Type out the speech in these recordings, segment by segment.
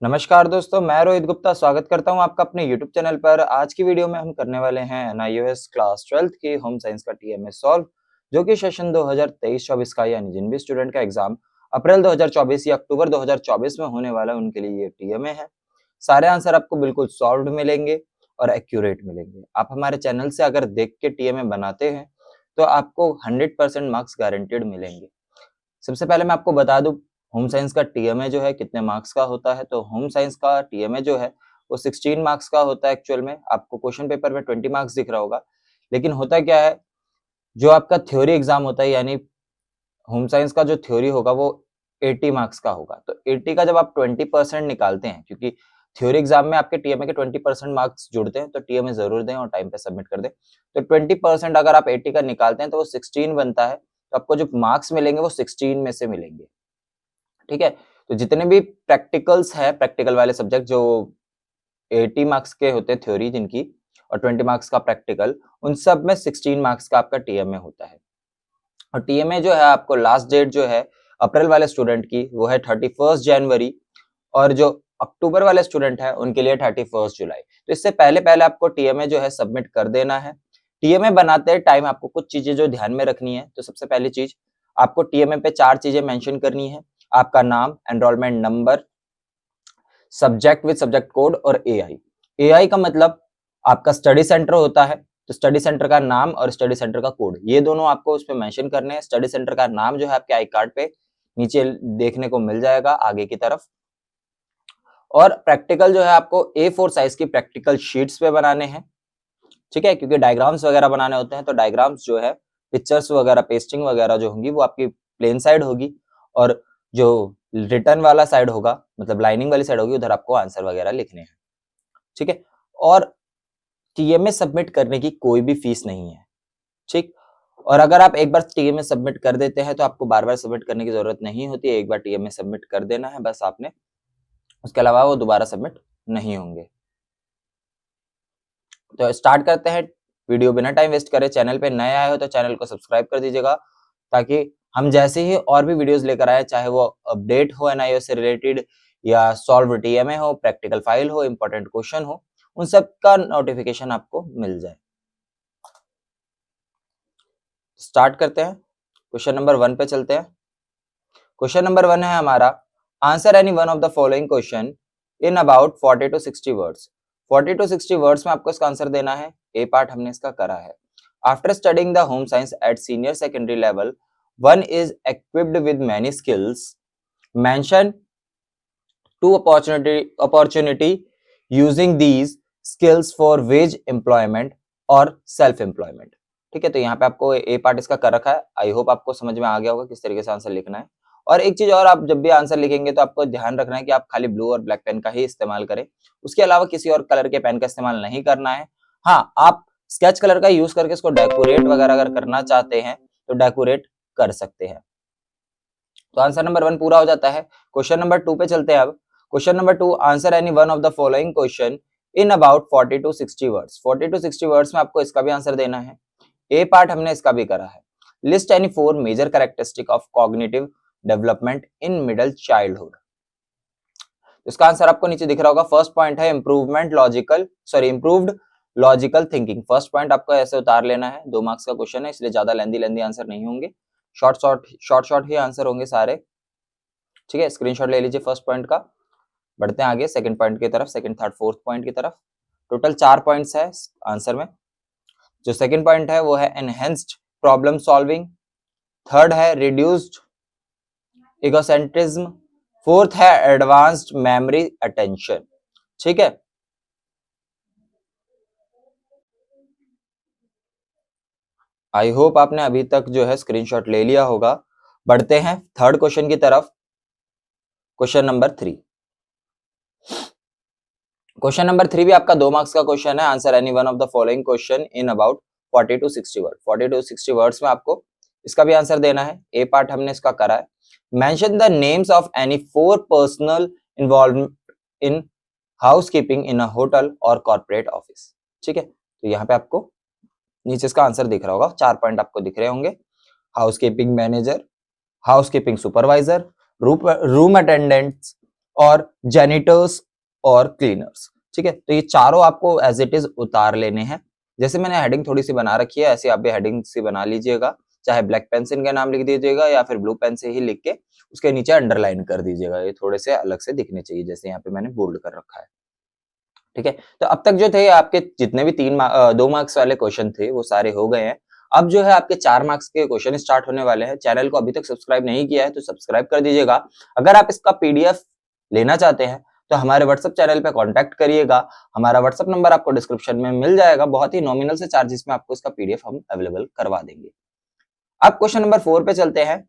नमस्कार दोस्तों, मैं रोहित गुप्ता स्वागत करता हूं आपका अपने YouTube चैनल पर। आज की वीडियो में हम करने वाले हैं NIOS क्लास 12th की होम साइंस का TMS सॉल्व, जो कि सेशन 2023-24 का यानी जिन भी स्टूडेंट का एग्जाम अप्रैल 2024 या अक्टूबर 2024 में होने वाला है उनके लिए ये TMA है। सारे आंसर आपको बिल्कुल सॉल्व्ड मिलेंगे और एक्यूरेट मिलेंगे। आप हमारे चैनल से अगर देख के TMA बनाते हैं तो आपको 100% मार्क्स गारंटेड मिलेंगे। सबसे पहले मैं आपको बता दूं होम साइंस का टीएमए जो है कितने मार्क्स का होता है। तो होम साइंस का टीएमए जो है वो 16 मार्क्स का होता है। एक्चुअल में आपको क्वेश्चन पेपर में 20 मार्क्स दिख रहा होगा, लेकिन होता क्या है, जो आपका थ्योरी एग्जाम होता है यानी होम साइंस का जो थ्योरी होगा वो 80 मार्क्स का होगा। तो 80 का जब आप 20% निकालते हैं, क्योंकि थ्योरी एग्जाम में आपके टीएमए के 20% मार्क्स जुड़ते हैं, तो टीएमए जरूर दें और टाइम पे सबमिट कर दें। तो 20% अगर आप 80 का निकालते हैं तो वो 16 बनता है। तो आपको जो मार्क्स मिलेंगे वो 16 में से मिलेंगे। ठीक है, तो जितने भी प्रैक्टिकल्स है, प्रैक्टिकल वाले सब्जेक्ट जो 80 मार्क्स के होते हैं थ्योरी जिनकी, और 20 मार्क्स का प्रैक्टिकल, उन सब में 16 मार्क्स का आपका टीएमए होता है। और टीएमए जो है आपको लास्ट डेट जो है अप्रैल वाले स्टूडेंट की वो है 31 जनवरी, और जो अक्टूबर वाले स्टूडेंट है उनके लिए 31 जुलाई। तो इससे पहले पहले आपको टीएमए जो है सबमिट कर देना है। टीएमए बनाते टाइम आपको कुछ चीजें जो ध्यान में रखनी है। तो सबसे पहली चीज, आपको टीएमए पे 4 चीजें मेंशन करनी है। आपका नाम, enrolment number, subject with subject code और एआई। एआई का मतलब आपका स्टडी सेंटर होता है, तो स्टडी सेंटर का नाम और स्टडी सेंटर का कोड, ये दोनों आपको उस पे मेंशन करने हैं। स्टडी सेंटर का नाम जो है आपके आई कार्ड पे नीचे देखने को मिल जाएगा आगे की तरफ। और प्रैक्टिकल जो है आपको A4 साइज की प्रैक्टिकल शीट्स पे बनाने हैं। ठीक है, क्योंकि डायग्राम्स वगैरह बनाने होते हैं, तो डायग्राम्स जो है, पिक्चर्स वगैरह, पेस्टिंग वगैरह जो होंगी वो आपकी प्लेन साइड होगी, और जो रिटर्न वाला साइड होगा, मतलब लाइनिंग वाली साइड होगी, उधर आपको आंसर वगैरह लिखने हैं। ठीक है, और टीएमए सबमिट करने की कोई भी फीस नहीं है। ठीक, और अगर आप एक बार टीएमए सबमिट कर देते हैं तो आपको बार बार सबमिट करने की जरूरत नहीं होती है। एक बार टीएमए सबमिट कर देना है बस आपने, उसके अलावा वो दोबारा सबमिट नहीं होंगे। तो स्टार्ट करते हैं वीडियो, बिना टाइम वेस्ट करे। चैनल पे नए आए हो तो चैनल को सब्सक्राइब कर दीजिएगा, ताकि हम जैसे ही और भी वीडियोस लेकर आए, चाहे वो अपडेट हो एनआईओ से रिलेटेड, या सॉल्व टीएमए हो, प्रैक्टिकल फाइल हो, इंपॉर्टेंट क्वेश्चन हो, उन सब का नोटिफिकेशन आपको मिल जाए। स्टार्ट करते हैं, क्वेश्चन नंबर 1 पे चलते हैं। क्वेश्चन नंबर 1 है हमारा, answer any one of the following question in about 40 to 60 words. 40 to 60 words में आपको इसका आंसर देना है। ए पार्ट हमने इसका करा है। After studying the home science at senior secondary level, one is equipped with many skills. Mention two opportunity using these skills for wage employment और self employment। ठीक है, तो यहाँ पे आपको ए पार्ट इसका कर रखा है। आई होप आपको समझ में आ गया होगा किस तरीके से आंसर लिखना है। और एक चीज और, आप जब भी आंसर लिखेंगे तो आपको ध्यान रखना है कि आप खाली ब्लू और ब्लैक पेन का ही इस्तेमाल करें, उसके अलावा किसी और कलर के पेन का इस्तेमाल नहीं करना है। हाँ, आप स्केच कलर का यूज करके इसको डेकोरेट वगैरह अगर करना चाहते हैं तो डेकोरेट कर सकते हैं। तो आंसर नंबर 1 पूरा हो जाता है। क्वेश्चन नंबर 2 पे चलते हैं अब। Question number 2, answer any one of the following question in about 40 to 60 words. 40 to 60 words में आपको इसका भी आंसर देना है। ए पार्ट हमने इसका भी करा है। List any 4 major characteristic of cognitive development in middle childhood. इसका आंसर आपको नीचे दिख रहा होगा। फर्स्ट पॉइंट है improved logical thinking. First point आपको ऐसे उतार लेना है। 2 मार्क्स का क्वेश्चन है, इसलिए ज्यादा लेंदी आंसर नहीं होंगे, शॉर्ट ही आंसर होंगे सारे। ठीक है, स्क्रीनशॉट ले लीजिए फर्स्ट पॉइंट का। बढ़ते हैं आगे सेकंड पॉइंट की तरफ, सेकंड, थर्ड, फोर्थ पॉइंट की तरफ। टोटल 4 पॉइंट्स है आंसर में। जो सेकंड पॉइंट है वो है एनहेंस्ड प्रॉब्लम सॉल्विंग। थर्ड है रिड्यूस्ड इगोसेंट्रिज्म। फोर्थ है एडवांस्ड मेमोरी अटेंशन। ठीक है, आई होप आपने अभी तक जो है स्क्रीनशॉट ले लिया होगा। बढ़ते हैं थर्ड क्वेश्चन की तरफ। Question number 3। क्वेश्चन नंबर 3 भी आपका 2 मार्क्स का क्वेश्चन है। Answer any one of the following question in about 40 to 60 word. 40 to 60 words में आपको इसका भी आंसर देना है। ए पार्ट हमने इसका करा है। Mention the names of any 4 personal involve in housekeeping in a hotel और कॉर्पोरेट ऑफिस। ठीक है, तो यहाँ पे आपको नीचे इसका आंसर दिख रहा होगा। 4 पॉइंट आपको दिख रहे होंगे। Housekeeping manager, housekeeping supervisor, room attendants और जेनिटर्स और क्लीनर्स। ठीक है, तो ये चारों आपको एज इट इज उतार लेने हैं। जैसे मैंने हेडिंग थोड़ी सी बना रखी है, ऐसे आप भी हेडिंग सी बना लीजिएगा, चाहे ब्लैक पेन से इनका नाम लिख दीजिएगा या फिर ब्लू पेन से ही लिख के उसके नीचे अंडरलाइन कर दीजिएगा। ये थोड़े से अलग से दिखने चाहिए, जैसे यहाँ पे मैंने बोल्ड कर रखा है। ठीक है, तो अब तक जो थे आपके जितने भी 2 मार्क्स वाले क्वेश्चन थे वो सारे हो गए हैं। अब जो है आपके 4 मार्क्स के क्वेश्चन स्टार्ट होने वाले हैं। चैनल को अभी तक सब्सक्राइब नहीं किया है तो सब्सक्राइब कर दीजिएगा। अगर आप इसका पीडीएफ लेना चाहते हैं तो हमारे व्हाट्सएप चैनल पे कांटेक्ट करिएगा। हमारा व्हाट्सएप नंबर आपको डिस्क्रिप्शन में मिल जाएगा। बहुत ही नॉमिनल से चार्जेस में आपको इसका पीडीएफ हम अवेलेबल करवा देंगे। अब क्वेश्चन नंबर 4 पे चलते हैं।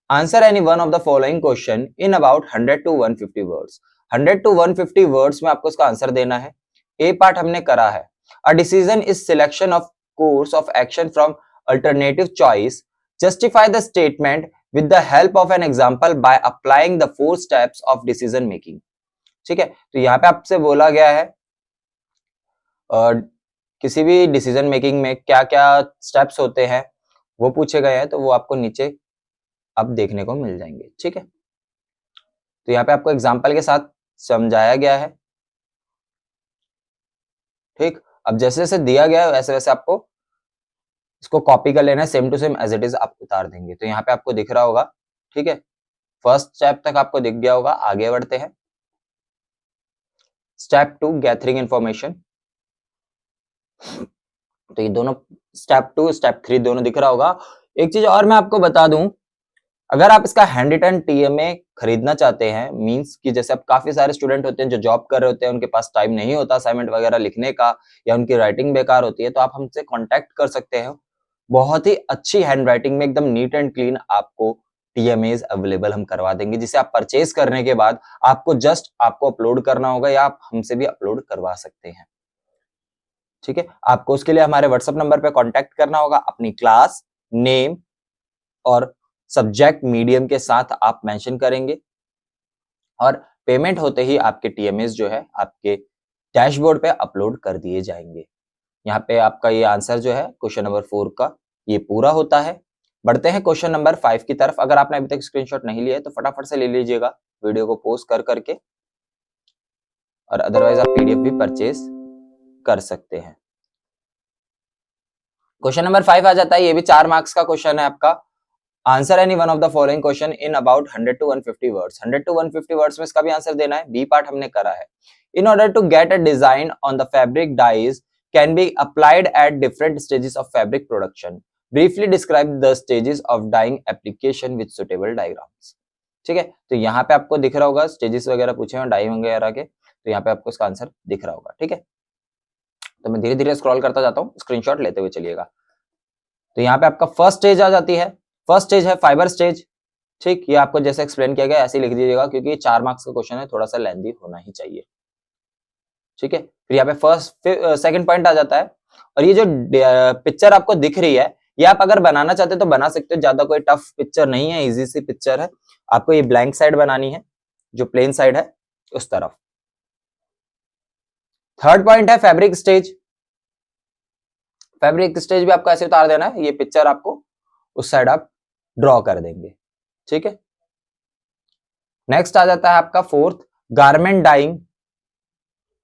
Answer any one of the following question in about 100 to 150 words. 100 to 150 words में आपको इसका आंसर देना है। ए पार्ट हमने करा है। A decision is selection of course of action from alternative choice. Justify the statement with the help of an example by applying the 4 steps of decision making. ठीक है, तो यहाँ पे आपसे बोला गया है किसी भी डिसीजन मेकिंग में क्या क्या स्टेप्स होते हैं वो पूछे गए हैं, तो वो आपको नीचे अब देखने को मिल जाएंगे। ठीक है, तो यहाँ पे आपको एग्जाम्पल के साथ समझाया गया है। ठीक, अब जैसे जैसे दिया गया है वैसे वैसे आपको इसको कॉपी कर लेना है, same to same as it is आप उतार देंगे। तो यहाँ पे आपको दिख रहा होगा। ठीक है, फर्स्ट स्टेप तक आपको दिख गया होगा। आगे बढ़ते हैं। Step 2 gathering information. तो ये दोनों स्टेप 2 स्टेप 3 दोनों दिख रहा होगा। एक चीज और मैं आपको बता दूं, अगर आप इसका हैंड रिटन टीएमए खरीदना चाहते हैं, मींस कि जैसे अब काफी सारे स्टूडेंट होते हैं जो जॉब कर रहे होते हैं, उनके पास टाइम नहीं होता असाइनमेंट वगैरह लिखने का या उनकी राइटिंग बेकार होती है, तो आप हमसे कांटेक्ट कर सकते हैं। बहुत ही अच्छी हैंड राइटिंग में एकदम नीट एंड क्लीन आपको टीएमएज अवेलेबल हम करवा देंगे, जिसे आप परचेज करने के बाद आपको अपलोड करना होगा या आप हमसे भी अपलोड करवा सकते हैं। ठीक है, आपको उसके लिए हमारे व्हाट्सएप नंबर पे कांटेक्ट करना होगा। अपनी क्लास नेम और सब्जेक्ट मीडियम के साथ आप मेंशन करेंगे और पेमेंट होते ही आपके टीएमएस जो है आपके डैशबोर्ड पे अपलोड कर दिए जाएंगे। यहाँ पे आपका ये आंसर जो है क्वेश्चन नंबर 4 का ये पूरा होता है। बढ़ते हैं क्वेश्चन नंबर 5 की तरफ। अगर आपने अभी तक स्क्रीनशॉट नहीं लिया है तो फटाफट से ले लीजिएगा वीडियो को पॉज कर करके, और अदरवाइज आप पीडीएफ भी परचेज कर सकते हैं। क्वेश्चन नंबर 5 आ जाता है। ये भी 4 मार्क्स का क्वेश्चन है आपका। Answer any one of the following question in about 100 to 150 words. 100 to 150 words में इसका भी आंसर देना है। बी पार्ट हमने करा है। In order to get a design on the fabric dyes can be applied at different stages of fabric production. Briefly describe the stages of dyeing application with suitable diagrams. ठीक है, तो यहाँ पे आपको दिख रहा होगा स्टेजेस वगैरह पूछे हैं डाई वगैरह के, तो यहाँ पे आपको इसका आंसर दिख रहा होगा। ठीक है, तो मैं धीरे धीरे स्क्रॉल करता जाता हूँ, स्क्रीनशॉट लेते हुए चलिएगा। तो यहाँ पे आपका फर्स्ट स्टेज आ जाती है। फर्स्ट स्टेज है फाइबर स्टेज। ठीक, ये आपको जैसे एक्सप्लेन किया गया ऐसे ही लिख दीजिएगा, क्योंकि 4 मार्क्स का क्वेश्चन है, थोड़ा सा लेंथी होना ही चाहिए। ठीक है, फिर यहाँ पे सेकंड पॉइंट आ जाता है। और ये जो पिक्चर आपको दिख रही है, ये आप अगर बनाना चाहते हो तो बना सकते हो, ज्यादा कोई टफ पिक्चर नहीं है, इजी सी पिक्चर है। आपको ये ब्लैंक साइड बनानी है, जो प्लेन साइड है उस तरफ। थर्ड पॉइंट है फैब्रिक स्टेज। फैब्रिक स्टेज भी आपको ऐसे उतार देना है, ये पिक्चर आपको उस साइड आप ड्रॉ कर देंगे। ठीक है, नेक्स्ट आ जाता है आपका फोर्थ गारमेंट डाइंग।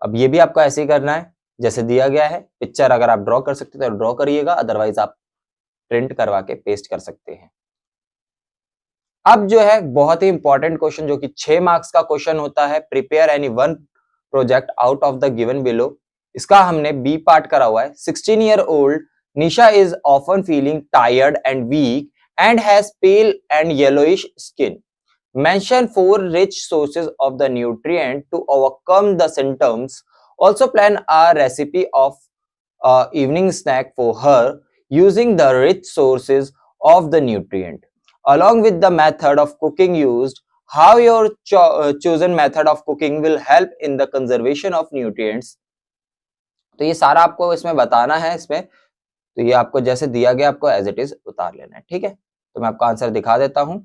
अब ये भी आपको ऐसे ही करना है जैसे दिया गया है। पिक्चर अगर आप ड्रॉ कर सकते हो तो ड्रॉ करिएगा, अदरवाइज आप प्रिंट करवा के पेस्ट कर सकते हैं। अब जो है बहुत ही इंपॉर्टेंट क्वेश्चन, जो कि 6 मार्क्स का क्वेश्चन होता है। Prepare any one project out of the given below. इसका हमने बी पार्ट करा हुआ है। 16 year old Nisha is often feeling tired and weak and has pale and yellowish skin. Mention 4 rich sources of the nutrient to overcome the symptoms. Also plan a recipe of evening snack for her using the rich sources of the nutrient. Along with the method of cooking used, how your chosen method of cooking will help in the conservation of nutrients. तो ये सारा आपको इसमें बताना है। इसमें तो ये आपको जैसे दिया गया आपको एज इट इज उतार लेना है। ठीक है, तो मैं आपको आंसर दिखा देता हूं।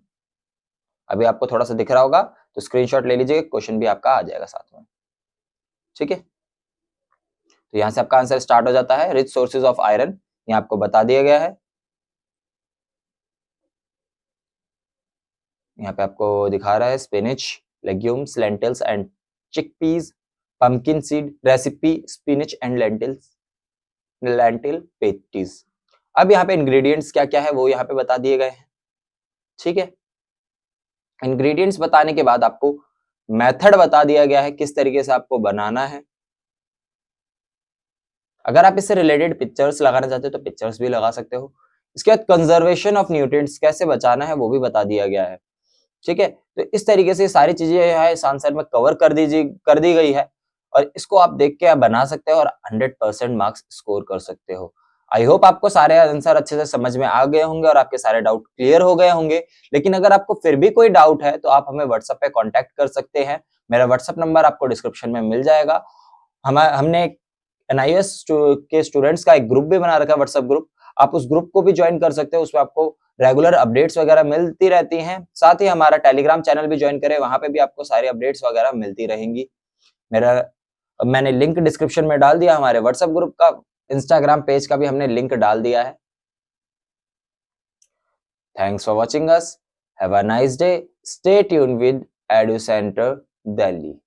अभी आपको थोड़ा सा दिख रहा होगा तो स्क्रीनशॉट ले लीजिए, क्वेश्चन भी आपका आ जाएगा साथ में। ठीक है, तो यहां से आपका आंसर स्टार्ट हो जाता है। रिच सोर्सेज ऑफ आयरन ये आपको बता दिया गया है। यहाँ पे आपको दिखा रहा है spinach, legumes, lentils and chickpeas, pumpkin seed, recipe spinach and lentil patties। अब यहाँ पे इंग्रेडिएंट्स क्या क्या है वो यहाँ पे बता दिए गए हैं, ठीक है। इंग्रेडिएंट्स बताने के बाद आपको मेथड बता दिया गया है किस तरीके से आपको बनाना है। अगर आप इससे रिलेटेड पिक्चर्स लगाना चाहते हो तो पिक्चर्स भी लगा सकते हो। इसके बाद कंजर्वेशन ऑफ न्यूट्रिएंट्स कैसे बचाना है वो भी बता दिया गया है, ठीक है। तो इस तरीके से सारी चीजें है इस आंसर में कवर कर दी गई है और इसको आप देख के आप बना सकते हो और 100% मार्क्स स्कोर कर सकते हो। आई होप आपको सारे आंसर अच्छे से समझ में आ गए होंगे और आपके सारे डाउट क्लियर हो गए होंगे। लेकिन अगर आपको फिर भी कोई डाउट है तो आप हमें व्हाट्सएप पे कांटेक्ट कर सकते हैं। मेरा व्हाट्सएप नंबर आपको डिस्क्रिप्शन में मिल जाएगा। हमने एनआईएस के स्टूडेंट्स का एक ग्रुप भी बना रखा है, व्हाट्सएप ग्रुप। आप उस ग्रुप को भी ज्वाइन कर सकते हो, उसमें आपको रेगुलर अपडेट्स वगैरह मिलती रहती हैं। साथ ही हमारा टेलीग्राम चैनल भी ज्वाइन करें, वहां पे भी आपको सारी अपडेट्स वगैरह मिलती रहेंगी। मैंने लिंक डिस्क्रिप्शन में डाल दिया हमारे व्हाट्सएप ग्रुप का, इंस्टाग्राम पेज का भी हमने लिंक डाल दिया है। Thanks for watching us, have a nice day, stay tuned with edu centre Delhi.